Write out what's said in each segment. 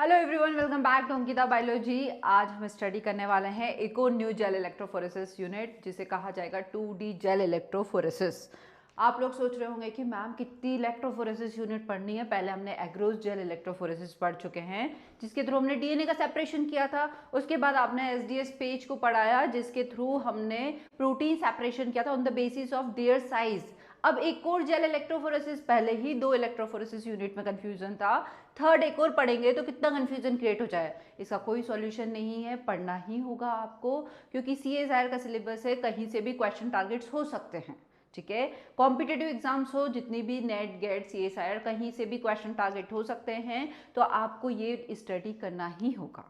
Hello everyone, welcome back to Ankita biology. आज हम study करने वाले हैं एक और न्यू जेल इलेक्ट्रोफोरेसिस यूनिट जिसे कहा जाएगा 2D जेल इलेक्ट्रोफोरेसिस। आप लोग सोच रहे होंगे कि मैम कितनी इलेक्ट्रोफोरेसिस यूनिट पढ़नी है। पहले हमने एग्रोस जेल इलेक्ट्रोफोरेसिस पढ़ चुके हैं जिसके थ्रू हमने डीएनए का सेपरेशन किया था। उसके बाद आपने एसडीएस पेज को पढ़ाया जिसके थ्रू हमने प्रोटीन सेपरेशन किया था on the basis of their size. अब एक और जेल इलेक्ट्रोफोरेसिस, पहले ही 2 इलेक्ट्रोफोरेसिस यूनिट में कंफ्यूजन था, थर्ड एक और पढ़ेंगे तो कितना कंफ्यूजन क्रिएट हो जाए। इसका कोई सॉल्यूशन नहीं है, पढ़ना ही होगा आपको, क्योंकि सीएसआईआर का सिलेबस है, कहीं से भी क्वेश्चन टारगेट्स हो सकते हैं। ठीक है, कॉम्पिटेटिव एग्जाम्स हो, जितनी भी नेट गेट सीएसआईआर, कहीं से भी क्वेश्चन टारगेट हो सकते हैं, तो आपको ये स्टडी करना ही होगा।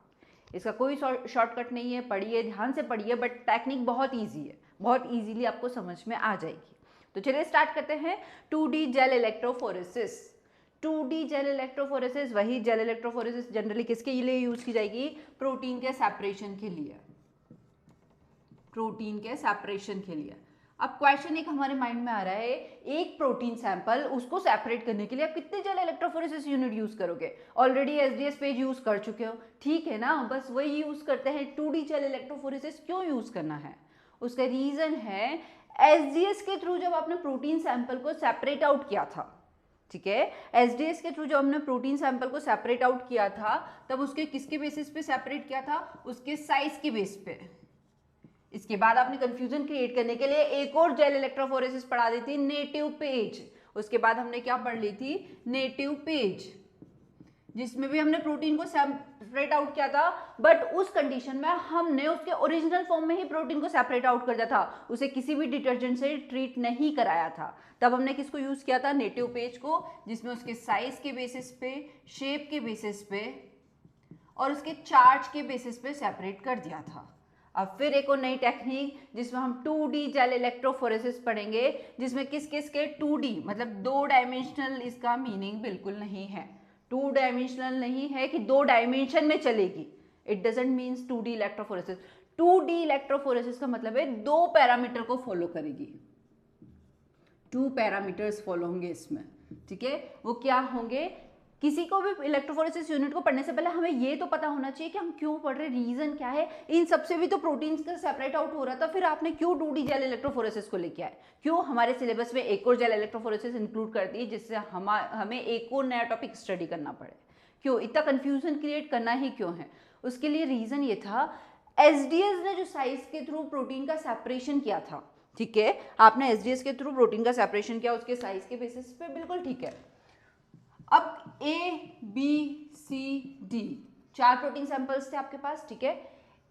इसका कोई शॉर्टकट नहीं है, पढ़िए, ध्यान से पढ़िए, बट टेक्निक बहुत ईजी है, बहुत ईजीली आपको समझ में आ जाएगी। तो चलिए स्टार्ट करते हैं 2D gel electrophoresis. 2D gel electrophoresis, वही जेल इलेक्ट्रोफोरेसिस जनरली किसके लिए यूज की जाएगी? प्रोटीन के सेपरेशन के लिए, प्रोटीन के सेपरेशन के लिए। अब क्वेश्चन एक हमारे माइंड में आ रहा है, एक प्रोटीन सैंपल, उसको सेपरेट करने के लिए आप कितने जेल इलेक्ट्रोफोरेसिस यूनिट यूज करोगे? ऑलरेडी एसडीएस पेज यूज कर चुके हो, ठीक है ना, बस वही यूज करते हैं। 2D जेल इलेक्ट्रोफोरेसिस क्यों यूज करना है? उसका रीजन है, एसडीएस के थ्रू जब आपने प्रोटीन सैंपल को सेपरेट आउट किया था, ठीक है, एसडीएस के थ्रू जब हमने प्रोटीन सैंपल को सेपरेट आउट किया था, तब उसके किसके बेसिस पे सेपरेट किया था? उसके साइज के बेस पे। इसके बाद आपने कंफ्यूजन क्रिएट करने के लिए एक और जेल इलेक्ट्रोफोरेसिस पढ़ा दी थी, नेटिव पेज। उसके बाद हमने क्या पढ़ ली थी? नेटिव पेज, जिसमें भी हमने प्रोटीन को सेपरेट आउट किया था, बट उस कंडीशन में हमने उसके ओरिजिनल फॉर्म में ही प्रोटीन को सेपरेट आउट कर दिया था, उसे किसी भी डिटर्जेंट से ट्रीट नहीं कराया था। तब हमने किसको यूज किया था? नेटिव पेज को, जिसमें उसके साइज के बेसिस पे, शेप के बेसिस पे और उसके चार्ज के बेसिस पे सेपरेट कर दिया था। अब फिर एक और नई टेक्निक जिसमें हम 2D जेल इलेक्ट्रोफोरेसिस पढ़ेंगे, जिसमें किस किस के 2D मतलब 2 डायमेंशनल, इसका मीनिंग बिल्कुल नहीं है 2 डायमेंशनल नहीं है कि 2 डायमेंशन में चलेगी। It doesn't means 2D electrophoresis. 2D electrophoresis का मतलब है 2 पैरामीटर को फॉलो करेगी, 2 पैरामीटर्स फॉलो होंगे इसमें। ठीक है, वो क्या होंगे? किसी को भी इलेक्ट्रोफोरेसिस यूनिट को पढ़ने से पहले हमें ये तो पता होना चाहिए कि हम क्यों पढ़ रहे, रीजन क्या है। इन सबसे भी तो प्रोटीन्स का सेपरेट आउट हो रहा था, फिर आपने क्यों 2D जेल इलेक्ट्रोफोरेसिस को लेके आए? क्यों हमारे सिलेबस में एक और जेल इलेक्ट्रोफोरेसिस इंक्लूड कर दी, जिससे हमें एक और नया टॉपिक स्टडी करना पड़े? क्यों इतना कंफ्यूजन क्रिएट करना ही क्यों है? उसके लिए रीजन ये था, एसडीएस ने जो साइज के थ्रू प्रोटीन का सेपरेशन किया था, ठीक है, आपने एसडीएस के थ्रू प्रोटीन का सेपरेशन किया उसके साइज के बेसिस पे, बिल्कुल ठीक है। अब A B C D 4 protein samples थे आपके पास, ठीक है।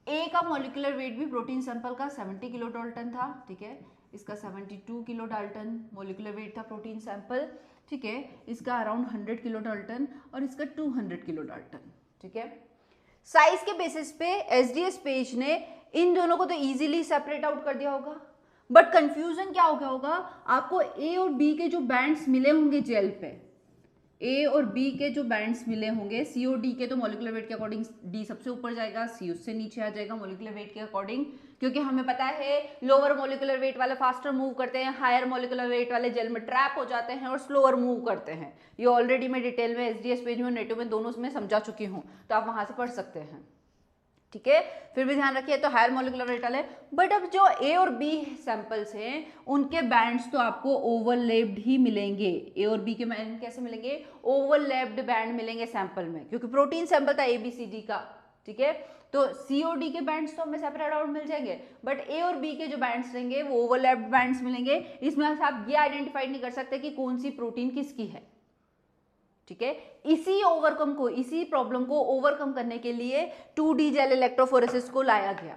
ए का मॉलिक्यूलर वेट भी प्रोटीन सैंपल का 70 किलो डाल्टन था, ठीक है, इसका 72 किलो डाल्टन मॉलिक्यूलर वेट था प्रोटीन सैंपल, ठीक है, इसका अराउंड 100 किलो डाल्टन और इसका 200 किलो डाल्टन, ठीक है। साइज के बेसिस पे एसडीएस पेज ने इन दोनों को तो इजीली सेपरेट आउट कर दिया होगा, बट कंफ्यूजन क्या हो गया होगा? आपको ए और बी के जो बैंड्स मिले होंगे जेल पे, ए और बी के जो बैंड्स मिले होंगे, सी और डी के तो मॉलिक्यूलर वेट के अकॉर्डिंग डी सबसे ऊपर जाएगा, सी उससे नीचे आ जाएगा मॉलिक्यूलर वेट के अकॉर्डिंग, क्योंकि हमें पता है लोअर मॉलिक्यूलर वेट वाले फास्टर मूव करते हैं, हायर मॉलिक्यूलर वेट वाले जेल में ट्रैप हो जाते हैं और स्लोअर मूव करते हैं। ये ऑलरेडी मैं डिटेल में एसडीएस पेज में, नेटिव में, दोनों में समझा चुकी हूँ, तो आप वहां से पढ़ सकते हैं, ठीक है। फिर भी ध्यान रखिए, तो हायर मॉलिक्यूलर वेट वाले। बट अब जो ए और बी सैंपल्स हैं उनके बैंड्स तो आपको ओवरलैप्ड ही मिलेंगे। ए और बी के बैंड कैसे मिलेंगे? ओवरलैप्ड बैंड मिलेंगे सैंपल में, क्योंकि प्रोटीन सैंपल था ए बी सी डी का, ठीक है। तो सी और डी के बैंड्स तो हमें सेपरेट आउट मिल जाएंगे, बट ए और बी के जो बैंड्स रहेंगे वो ओवरलैप्ड बैंड्स मिलेंगे। इसमें आप ये आइडेंटिफाई नहीं कर सकते कि कौन सी प्रोटीन किसकी है, ठीक है। इसी प्रॉब्लम को ओवरकम करने के लिए 2D जेल इलेक्ट्रोफोरेसिस को लाया गया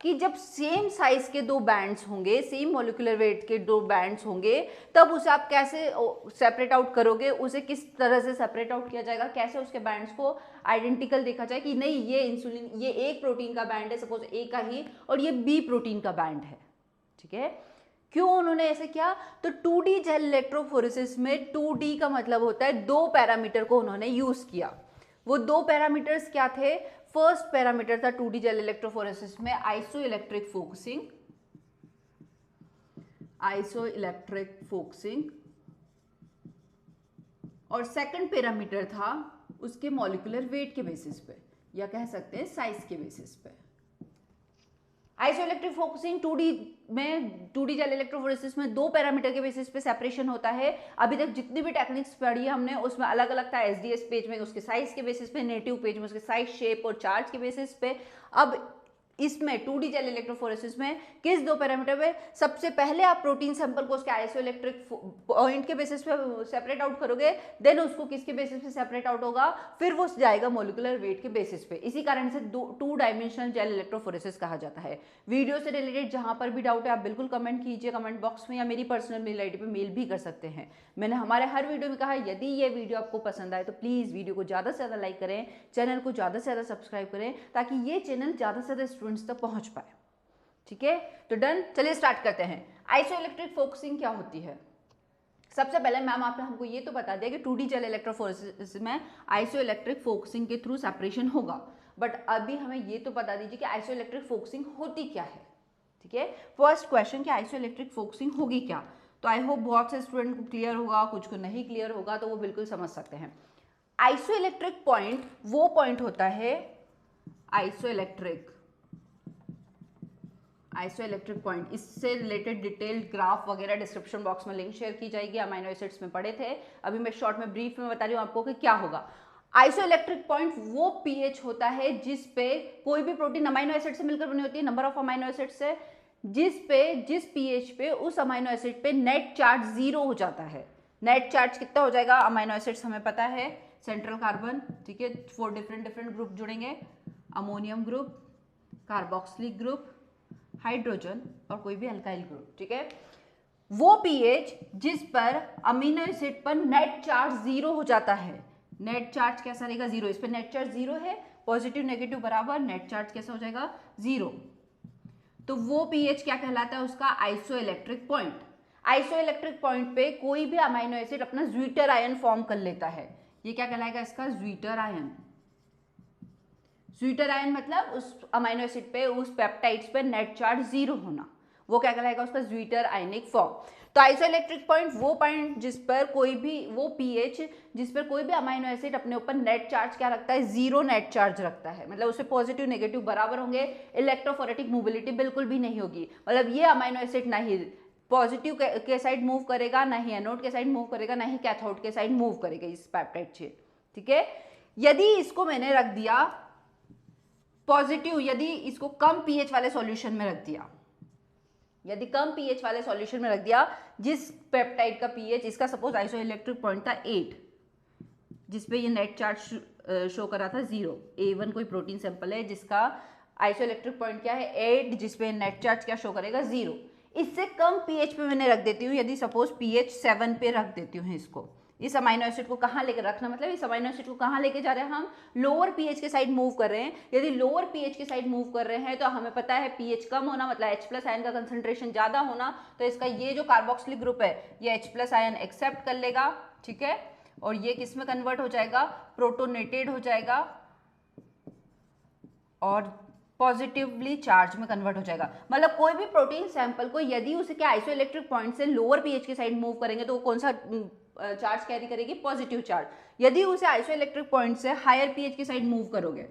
कि जब सेम साइज के 2 बैंड्स होंगे, सेम मॉलिक्यूलर वेट के 2 बैंड्स होंगे, तब उसे आप कैसे सेपरेट आउट करोगे, उसे किस तरह से सेपरेट आउट किया जाएगा, कैसे उसके बैंड्स को आइडेंटिकल देखा जाए कि नहीं ये इंसुलिन, ये एक प्रोटीन का बैंड है सपोज ए का ही, और ये बी प्रोटीन का बैंड है, ठीक है। क्यों उन्होंने ऐसे किया? तो 2D जेल इलेक्ट्रोफोरेसिस में 2D का मतलब होता है 2 पैरामीटर को उन्होंने यूज किया। वो 2 पैरामीटर्स क्या थे? फर्स्ट पैरामीटर था 2D जेल इलेक्ट्रोफोरेसिस में आइसोइलेक्ट्रिक फोकसिंग, आइसोइलेक्ट्रिक फोकसिंग, और सेकंड पैरामीटर था उसके मॉलिक्यूलर वेट के बेसिस पे, या कह सकते हैं साइज के बेसिस पे। Isoelectric focusing 2D gel electrophoresis में 2 पैरामीटर के बेसिस पे सेपरेशन होता है। अभी तक जितनी भी टेक्निक्स पढ़ी है हमने उसमें अलग अलग था, एसडीएस पेज में उसके साइज के बेसिस पे, नेटिव पेज में उसके साइज, शेप और चार्ज के बेसिस पे। अब इसमें 2D जेल इलेक्ट्रोफोरेसिस में किस 2 पैरामीटर पे? सबसे पहले आप प्रोटीन सैंपल को उसके आइसोइलेक्ट्रिक पॉइंट के बेसिस पे सेपरेट आउट करोगे, देन उसको किसके बेसिस पे सेपरेट आउट होगा, फिर वो जाएगा मॉलिक्यूलर वेट के बेसिस पे। इसी कारण से 2 डायमेंशनल जेल इलेक्ट्रोफोरेसिस कहा जाता है। वीडियो से रिलेटेड जहां पर भी डाउट है आप बिल्कुल कमेंट कीजिए कमेंट बॉक्स में, या मेरी पर्सनल मेल आईडी पे मेल भी कर सकते हैं। मैंने हमारे हर वीडियो में कहा है यदि ये वीडियो आपको पसंद आए तो प्लीज वीडियो को ज्यादा से ज्यादा लाइक करें, चैनल को ज्यादा से ज्यादा सब्सक्राइब करें, ताकि ये चैनल ज्यादा से ज्यादा स्टूडेंट्स तक पहुंच पाए। ठीक है, तो डन, चलिए स्टार्ट करते हैं। आइसोइलेक्ट्रिक फोकसिंग क्या होती है? सबसे पहले मैम आपने हमको ये तो बता दिया कि 2D जेल इलेक्ट्रोफोरेसिस में आइसोइलेक्ट्रिक फोकसिंग के थ्रू सेपरेशन होगा, बट अभी हमें ये तो बता दीजिए कि आइसोइलेक्ट्रिक फोकसिंग होती क्या है। ठीक है, फर्स्ट क्वेश्चन कि आइसोइलेक्ट्रिक फोकसिंग होगी क्या, तो आई होप बहुत से स्टूडेंट को क्लियर होगा, कुछ को नहीं क्लियर होगा, तो वो बिल्कुल समझ सकते हैं। आइसोइलेक्ट्रिक पॉइंट वो पॉइंट होता है, आइसोइलेक्ट्रिक पॉइंट, इससे रिलेटेड डिटेल्ड ग्राफ वगैरह डिस्क्रिप्शन बॉक्स में लिंक शेयर की जाएगी, अमीनो एसिड्स में पढ़े थे, अभी मैं शॉर्ट में ब्रीफ में बता रही हूँ आपको कि क्या होगा। आइसोइलेक्ट्रिक पॉइंट वो पीएच होता है जिस पे कोई भी प्रोटीन अमीनो एसिड से मिलकर बनी होती है, नंबर ऑफ अमीनो एसिड से, जिस पीएच पे उस अमीनो एसिड पे नेट चार्ज 0 हो जाता है। नेट चार्ज कितना हो जाएगा? अमीनो एसिड्स हमें पता है, सेंट्रल कार्बन, ठीक है, 4 डिफरेंट ग्रुप जुड़ेंगे, ammonium group, carboxylic group, hydrogen और कोई भी अल्काइल ग्रुप। ठीक है, वो पीएच जिस पर अमीनो एसिड पर नेट चार्ज 0 हो जाता है। नेट चार्ज कैसा रहेगा? 0। इस पे नेट चार्ज 0 है, पॉजिटिव नेगेटिव बराबर, नेट चार्ज कैसा हो जाएगा? 0। तो वो पीएच क्या कहलाता है? उसका आइसोइलेक्ट्रिक पॉइंट। आइसोइलेक्ट्रिक पॉइंट पे कोई भी अमीनो एसिड अपना ज्विटर आयन फॉर्म कर लेता है, ये क्या कहलाएगा? इसका ज्विटर आयन। ज्विटर आयन मतलब उस अमीनो एसिड पे, उस पेप्टाइड्स पे नेट चार्ज 0 होना, वो क्या कहलाएगा? उसका ज्विटर आयनिक फॉर्म। तो आइसोइलेक्ट्रिक पॉइंट वो पॉइंट जिस पर कोई भी, वो पीएच जिस पर कोई भी अमीनो एसिड अपने ऊपर नेट चार्ज क्या रखता है? 0 नेट चार्ज रखता है, मतलब उससे पॉजिटिव नेगेटिव बराबर होंगे, इलेक्ट्रोफोरेटिक मोबिलिटी बिल्कुल भी नहीं होगी, मतलब ये अमीनो एसिड ना ही पॉजिटिव के साइड मूव करेगा, ना ही एनोड के साइड मूव करेगा, ना ही कैथोड के साइड मूव करेगा इस पेप्टाइड चेन। ठीक है, यदि इसको मैंने रख दिया पॉजिटिव, यदि इसको कम पीएच वाले सॉल्यूशन में रख दिया, यदि कम पीएच वाले सॉल्यूशन में रख दिया, जिस पेप्टाइड का पीएच, इसका सपोज आइसोइलेक्ट्रिक पॉइंट था 8, जिसपे ये नेट चार्ज शो कर रहा था 0, A1 कोई प्रोटीन सैंपल है जिसका आइसोइलेक्ट्रिक पॉइंट क्या है? 8, जिसपे नेट चार्ज क्या शो करेगा? 0। इससे कम पीएच पे मैंने रख देती हूँ, यदि सपोज पीएच 7 पे रख देती हूँ इसको, इस अमीनो एसिड को कहाँ लेकर रखना, मतलब इस अमीनो एसिड को कहाँ लेके जा रहे हैं हम? लोअर पीएच के साइड मूव कर रहे हैं। यदि लोअर पीएच के साइड मूव कर रहे हैं तो हमें पता है पीएच कम होना मतलब H+ आयन का कंसंट्रेशन ज्यादा होना, तो इसका ये जो कार्बोक्सिलिक ग्रुप है ये H+ आयन एक्सेप्ट कर लेगा। ठीक है, और ये किस में कन्वर्ट हो जाएगा? प्रोटोनेटेड हो जाएगा और पॉजिटिवली चार्ज में कन्वर्ट हो जाएगा। मतलब कोई भी प्रोटीन सैंपल को यदि उसे क्या आइसोइलेक्ट्रिक पॉइंट से लोअर पीएच के साइड मूव करेंगे तो वो कौन सा चार्ज कैरी करेगी? Positive charge. यदि उसे आइसोइलेक्ट्रिक पॉइंट से हायर पीएच के साइड मूव करोगे,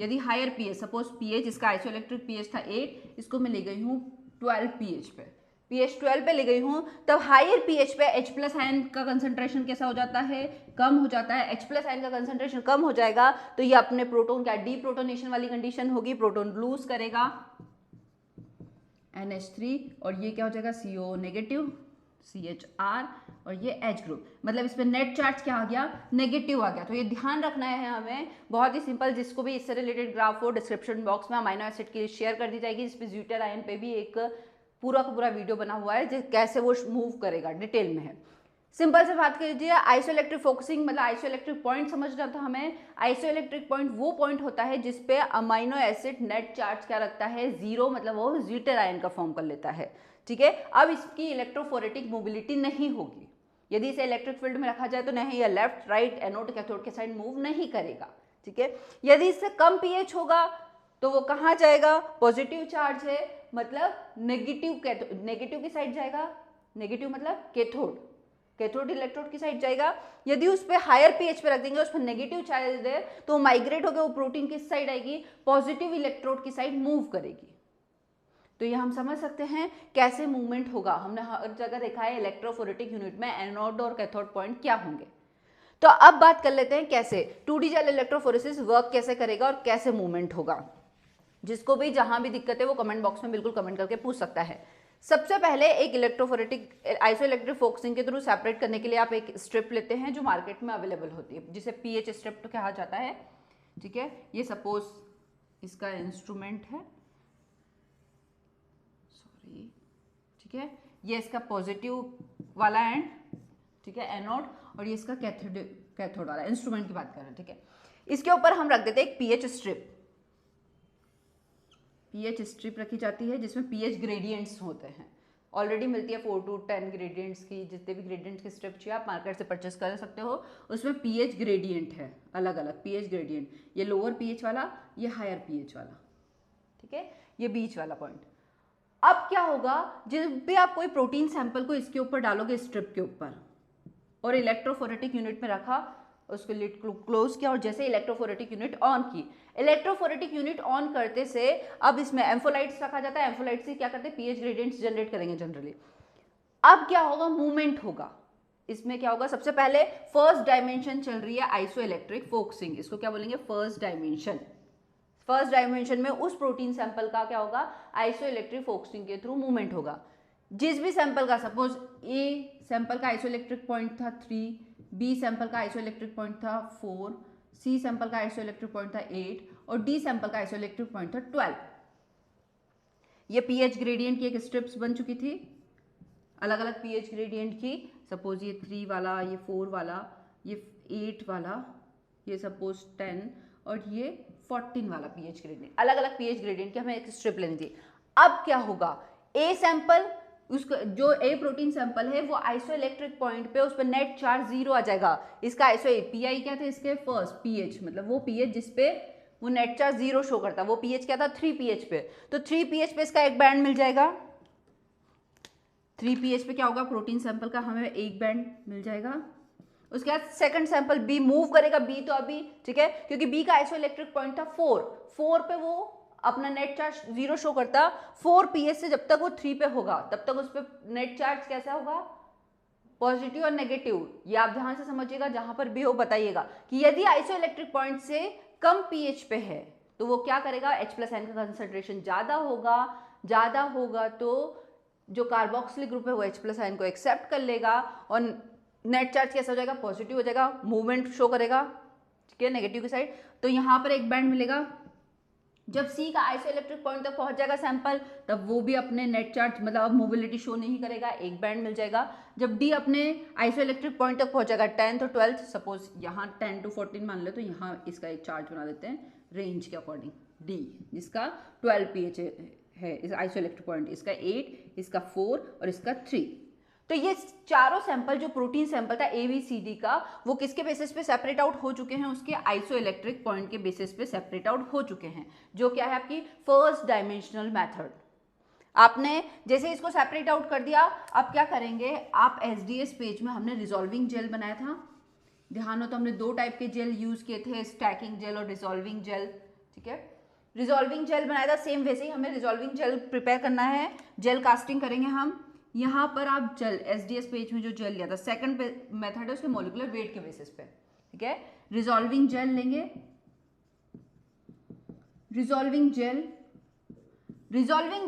यदि हायर पीएच, सपोज पीएच, इसका आइसोइलेक्ट्रिक पीएच था 8, इसको मैं ले गई हूँ 12 पीएच पे, पीएच 12 पे ले गई हूँ, तब हायर पीएच पे H+ आयन का कंसंट्रेशन कैसा हो जाता है? कम हो जाता है। H+ आयन का कंसंट्रेशन कम हो जाएगा तो ये अपने प्रोटोन क्या डीप्रोटोनेशन वाली कंडीशन होगी, प्रोटोन लूज करेगा NH3 और ये क्या हो जाएगा? CO नेगेटिव, CHR और ये H ग्रुप, मतलब इस पे नेट चार्ज क्या आ गया? नेगेटिव आ गया। तो ये ध्यान रखना है हमें, बहुत ही सिंपल, जिसको भी इससे रिलेटेड ग्राफ हो डिस्क्रिप्शन बॉक्स में अमीनो एसिड की शेयर कर दी जाएगी, जिसपे ज्विटर आयन पे भी एक पूरा का पूरा वीडियो बना हुआ है कैसे वो मूव करेगा, डिटेल में है। सिंपल से बात कीजिए, आइसोइलेक्ट्रिक फोकसिंग मतलब आइसोइलेक्ट्रिक पॉइंट समझना था हमें। आइसोइलेक्ट्रिक पॉइंट वो पॉइंट होता है जिसपे अमीनो एसिड नेट चार्ज क्या रखता है? 0, मतलब वो ज्विटर आयन का फॉर्म कर लेता है। ठीक है, अब इसकी इलेक्ट्रोफोरेटिक मोबिलिटी नहीं होगी, यदि इसे इलेक्ट्रिक फील्ड में रखा जाए तो नहीं, ये लेफ्ट राइट एनोड कैथोड के साइड मूव नहीं करेगा। ठीक है, यदि इससे कम पीएच होगा तो वो कहाँ जाएगा? पॉजिटिव चार्ज है, मतलब नेगेटिव की साइड जाएगा, नेगेटिव मतलब कैथोड, कैथोड इलेक्ट्रोड की साइड जाएगा। यदि उस पर हायर पीएच पे रख देंगे, उस पर नेगेटिव चार्ज है, तो माइग्रेट होकर वो प्रोटीन किस साइड आएगी, पॉजिटिव इलेक्ट्रोड की साइड मूव करेगी। तो ये हम समझ सकते हैं कैसे मूवमेंट होगा। हमने हर जगह देखा है इलेक्ट्रोफोरेटिक यूनिट में एनोड और कैथोड पॉइंट क्या होंगे। तो अब बात कर लेते हैं कैसे 2D जेल इलेक्ट्रोफोरेसिस वर्क कैसे करेगा और कैसे मूवमेंट होगा। जिसको भी जहां भी दिक्कत है वो कमेंट बॉक्स में बिल्कुल कमेंट करके पूछ सकता है। सबसे पहले एक इलेक्ट्रोफोरेटिक आइसोइलेक्ट्रिक फोकसिंग के थ्रू सेपरेट करने के लिए आप एक स्ट्रिप लेते हैं जो मार्केट में अवेलेबल होती है, जिसे पीएच स्ट्रिप तो कहा जाता है। ठीक है, ये सपोज इसका इंस्ट्रूमेंट है, सॉरी, ठीक है, ये इसका पॉजिटिव वाला एंड, ठीक है, एनोड, और ये इसका कैथोड वाला इंस्ट्रूमेंट की बात कर रहे हैं। ठीक है, इसके ऊपर हम रख देते हैं एक पीएच स्ट्रिप। पीएच स्ट्रिप रखी जाती है जिसमें पीएच ग्रेडियंट्स होते हैं। ऑलरेडी मिलती है 4 to 10 ग्रेडियंट्स की, जितने भी ग्रेडियंट्स की स्ट्रिप चाहिए आप मार्केट से परचेस कर सकते हो। उसमें पीएच ग्रेडियंट है, अलग अलग पीएच ग्रेडियंट, ये लोअर पीएच वाला, ये हायर पीएच वाला, ठीक है, ये बीच वाला पॉइंट। अब क्या होगा, जब भी आप कोई प्रोटीन सैंपल को इसके ऊपर डालोगे स्ट्रिप के ऊपर और इलेक्ट्रोफोरेटिक यूनिट में रखा, उसको लिड क्लोज किया और जैसे इलेक्ट्रोफोरेटिक यूनिट ऑन की, इलेक्ट्रोफोरेटिक यूनिट ऑन करते से अब इसमें एम्फोलाइट्स रखा जाता है। एम्फोलाइट्स से क्या करते हैं, पीएच ग्रेडियंट्स जनरेट करेंगे जनरली। अब क्या होगा, मूवमेंट होगा। इसमें क्या होगा, सबसे पहले फर्स्ट डायमेंशन चल रही है आइसोइलेक्ट्रिक फोकसिंग, इसको क्या बोलेंगे, फर्स्ट डायमेंशन। फर्स्ट डायमेंशन में उस प्रोटीन सैंपल का क्या होगा, आइसोइलेक्ट्रिक फोकसिंग के थ्रू मूवमेंट होगा। जिस भी सैंपल का, सपोज ए सैंपल का आइसोइलेक्ट्रिक पॉइंट था 3, बी सैंपल का आइसोइलेक्ट्रिक पॉइंट था 4, सी सैंपल का आइसोइलेक्ट्रिक पॉइंट था 8 और डी सैंपल का आइसोइलेक्ट्रिक पॉइंट था 12। ये पीएच ग्रेडियंट की एक स्ट्रिप्स बन चुकी थी, अलग अलग पीएच ग्रेडियंट की। सपोज ये 3 वाला, ये 4 वाला, ये 8 वाला, ये सपोज 10 और ये 14 वाला पीएच ग्रेडियंट, अलग अलग पीएच ग्रेडियंट की हमें एक स्ट्रिप लेनी थी। अब क्या होगा, ए सैंपल, उसका जो ए प्रोटीन सैंपल है वो आइसोइलेक्ट्रिक पॉइंट पे उस पर नेट चार्ज 0 आ जाएगा। इसका आइसो पीआई क्या था, इसके फर्स्ट पीएच, मतलब वो पीएच जिसपे वो नेट चार्ज 0 शो करता, वो पीएच क्या था 3 पीएच पे। तो 3 पीएच पे इसका एक बैंड मिल जाएगा। 3 पीएच पे क्या होगा, प्रोटीन सैंपल का हमें एक बैंड मिल जाएगा। उसके बाद सेकंड सैंपल बी मूव करेगा, बी तो अभी, ठीक है, क्योंकि बी का आइसोइलेक्ट्रिक पॉइंट था 4 पे वो अपना नेट चार्ज 0 शो करता। 4 पीएच से जब तक वो 3 पे होगा तब तक उस पर नेट चार्ज कैसा होगा, पॉजिटिव और नेगेटिव। ये आप ध्यान से समझिएगा, जहां पर भी हो बताइएगा कि यदि आइसोइलेक्ट्रिक पॉइंट से कम पीएच पे है तो वो क्या करेगा, H+ का कंसंट्रेशन ज्यादा होगा तो जो कार्बोक्सिलिक ग्रुप है वो H+ को एक्सेप्ट कर लेगा और नेट चार्ज कैसा हो जाएगा, पॉजिटिव हो जाएगा, मूवमेंट शो करेगा, ठीक है, नेगेटिव की साइड। तो यहाँ पर एक बैंड मिलेगा। जब सी का आइसोइलेक्ट्रिक पॉइंट तक पहुंच जाएगा सैंपल, तब वो भी अपने नेट चार्ज मतलब अब मोबिलिटी शो नहीं करेगा, एक बैंड मिल जाएगा। जब डी अपने आइसोइलेक्ट्रिक पॉइंट तक पहुंचेगा 10 और 12, सपोज यहाँ 10 to 14 मान ले, तो यहाँ इसका एक चार्ज बना देते हैं रेंज के अकॉर्डिंग, डी जिसका 12 पीएच है, इस आइसोइलेक्ट्रिक पॉइंट, इसका 8, इसका 4 और इसका 3। तो ये चारों सैंपल जो प्रोटीन सैंपल था ABCD का, वो किसके बेसिस पे सेपरेट आउट हो चुके हैं, उसके आइसोइलेक्ट्रिक पॉइंट के बेसिस पे सेपरेट आउट हो चुके हैं, जो क्या है आपकी फर्स्ट डायमेंशनल मेथड। आपने जैसे इसको सेपरेट आउट कर दिया, अब क्या करेंगे आप, SDS पेज में हमने रिजॉल्विंग जेल बनाया था, ध्यान हो तो हमने 2 टाइप के जेल यूज किए थे, स्टैकिंग जेल और रिजॉल्विंग जेल, ठीक है। रिजॉल्विंग जेल बनाया था, सेम वैसे ही हमें रिजॉल्विंग जेल प्रिपेयर करना है, जेल कास्टिंग करेंगे हम। यहाँ पर आप जेल SDS पेज में जो जेल लिया था, सेकंड मेथड है उसके मॉलिक्यूलर वेट के बेसिस पे, ठीक है। रिजॉल्विंग जेल लेंगे, रिजॉल्विंग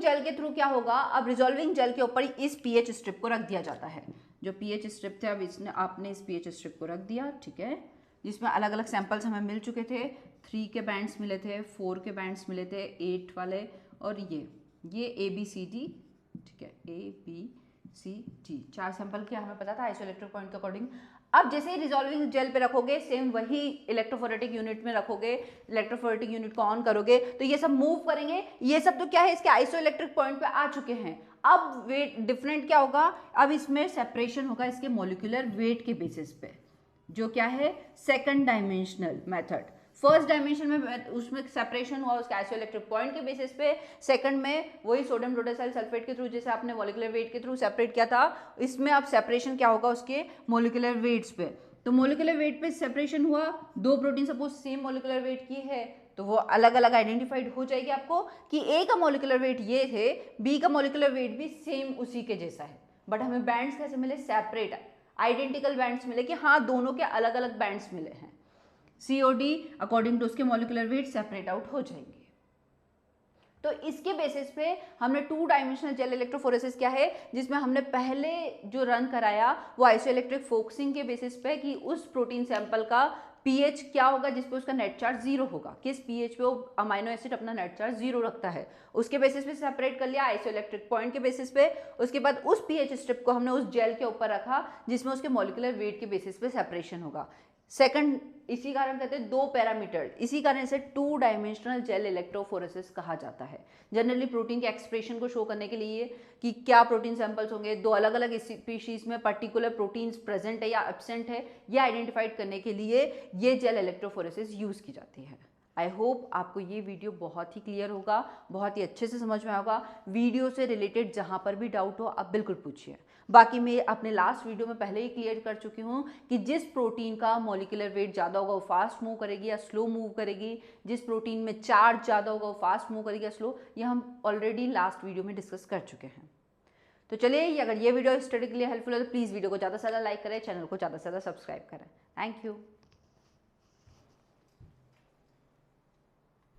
जेल के थ्रू क्या होगा, अब रिजॉल्विंग जेल के ऊपर इस पीएच स्ट्रिप को रख दिया जाता है, जो पीएच स्ट्रिप थे, अब इसने आपने इस पीएच स्ट्रिप को रख दिया, ठीक है, जिसमें अलग अलग सैंपल्स हमें मिल चुके थे। 3 के बैंड्स मिले थे, 4 के बैंड्स मिले थे, 8 वाले और ये ABCD, ठीक है, ABCD 4 सैंपल के हमें पता था आइसोइलेक्ट्रिक पॉइंट के अकॉर्डिंग। अब जैसे ही रिजॉल्विंग जेल पे रखोगे, सेम वही इलेक्ट्रोफोरेटिक यूनिट में रखोगे, इलेक्ट्रोफोरेटिक यूनिट को ऑन करोगे तो ये सब मूव करेंगे। ये सब तो क्या है, इसके आइसोइलेक्ट्रिक पॉइंट पे आ चुके हैं। अब वेट डिफरेंट क्या होगा, अब इसमें सेपरेशन होगा इसके मॉलिक्यूलर वेट के बेसिस पे, जो क्या है second dimensional method. First dimension में उसमें सेपरेशन हुआ उसके आइसोइलेक्ट्रिक पॉइंट के बेसिस पे, सेकंड में वही सोडियम डोडेसाइल सल्फेट के थ्रू जैसे आपने मॉलिक्यूलर वेट के थ्रू सेपरेट किया था, इसमें अब सेपरेशन क्या होगा उसके मॉलिक्यूलर वेट्स पे। तो मॉलिक्यूलर वेट पे सेपरेशन हुआ, दो protein suppose same molecular weight की है तो वो अलग अलग आइडेंटिफाइड हो जाएगी आपको कि ए का मॉलिक्यूलर वेट ये है, बी का मॉलिक्यूलर वेट भी सेम उसी के जैसा है, बट हमें बैंड्स कैसे मिले, सेपरेट आइडेंटिकल बैंड्स मिले कि हाँ दोनों के अलग अलग बैंड्स मिले हैं। COD अकॉर्डिंग टू उसके मॉलिक्यूलर वेट सेपरेट आउट हो जाएंगे। तो इसके बेसिस पे हमने 2 डायमेंशनल जेल इलेक्ट्रोफोरेसिस क्या है, जिसमें हमने पहले जो रन कराया वो आइसोइलेक्ट्रिक फोकसिंग के बेसिस पे कि उस प्रोटीन सैंपल का पीएच क्या होगा जिस पे उसका नेट चार्ज 0 होगा, किस पीएच पे वो अमाइनो एसिड अपना नेट चार्ज 0 रखता है, उसके बेसिस पे सेपरेट कर लिया आइसोइलेक्ट्रिक पॉइंट के बेसिस पे। उसके बाद उस पीएच स्ट्रिप को हमने उस जेल के ऊपर रखा जिसमें उसके मॉलिक्यूलर वेट के बेसिस पे सेपरेशन होगा। सेकंड, इसी कारण कहते हैं 2 पैरामीटर, इसी कारण इसे 2 डायमेंशनल जेल इलेक्ट्रोफोरेसिस कहा जाता है। जनरली प्रोटीन के एक्सप्रेशन को शो करने के लिए कि क्या प्रोटीन सैंपल्स होंगे, 2 अलग अलग स्पीशीज में पर्टिकुलर प्रोटीन्स प्रेजेंट है या एब्सेंट है, ये आइडेंटिफाइड करने के लिए ये जेल इलेक्ट्रोफोरेसिस यूज की जाती है। आई होप आपको ये वीडियो बहुत ही क्लियर होगा, बहुत ही अच्छे से समझ में आएगा। वीडियो से रिलेटेड जहाँ पर भी डाउट हो आप बिल्कुल पूछिए। बाकी मैं अपने लास्ट वीडियो में पहले ही क्लियर कर चुकी हूँ कि जिस प्रोटीन का मॉलिक्यूलर वेट ज़्यादा होगा वो फास्ट मूव करेगी या स्लो मूव करेगी, जिस प्रोटीन में चार्ज ज़्यादा होगा वो फास्ट मूव करेगी या स्लो, ये हम ऑलरेडी लास्ट वीडियो में डिस्कस कर चुके हैं। तो चलिए, अगर ये वीडियो स्टडी के लिए हेल्पफुल है तो प्लीज़ वीडियो को ज़्यादा से ज़्यादा लाइक करें, चैनल को ज़्यादा से ज़्यादा सब्सक्राइब करें। Thank you.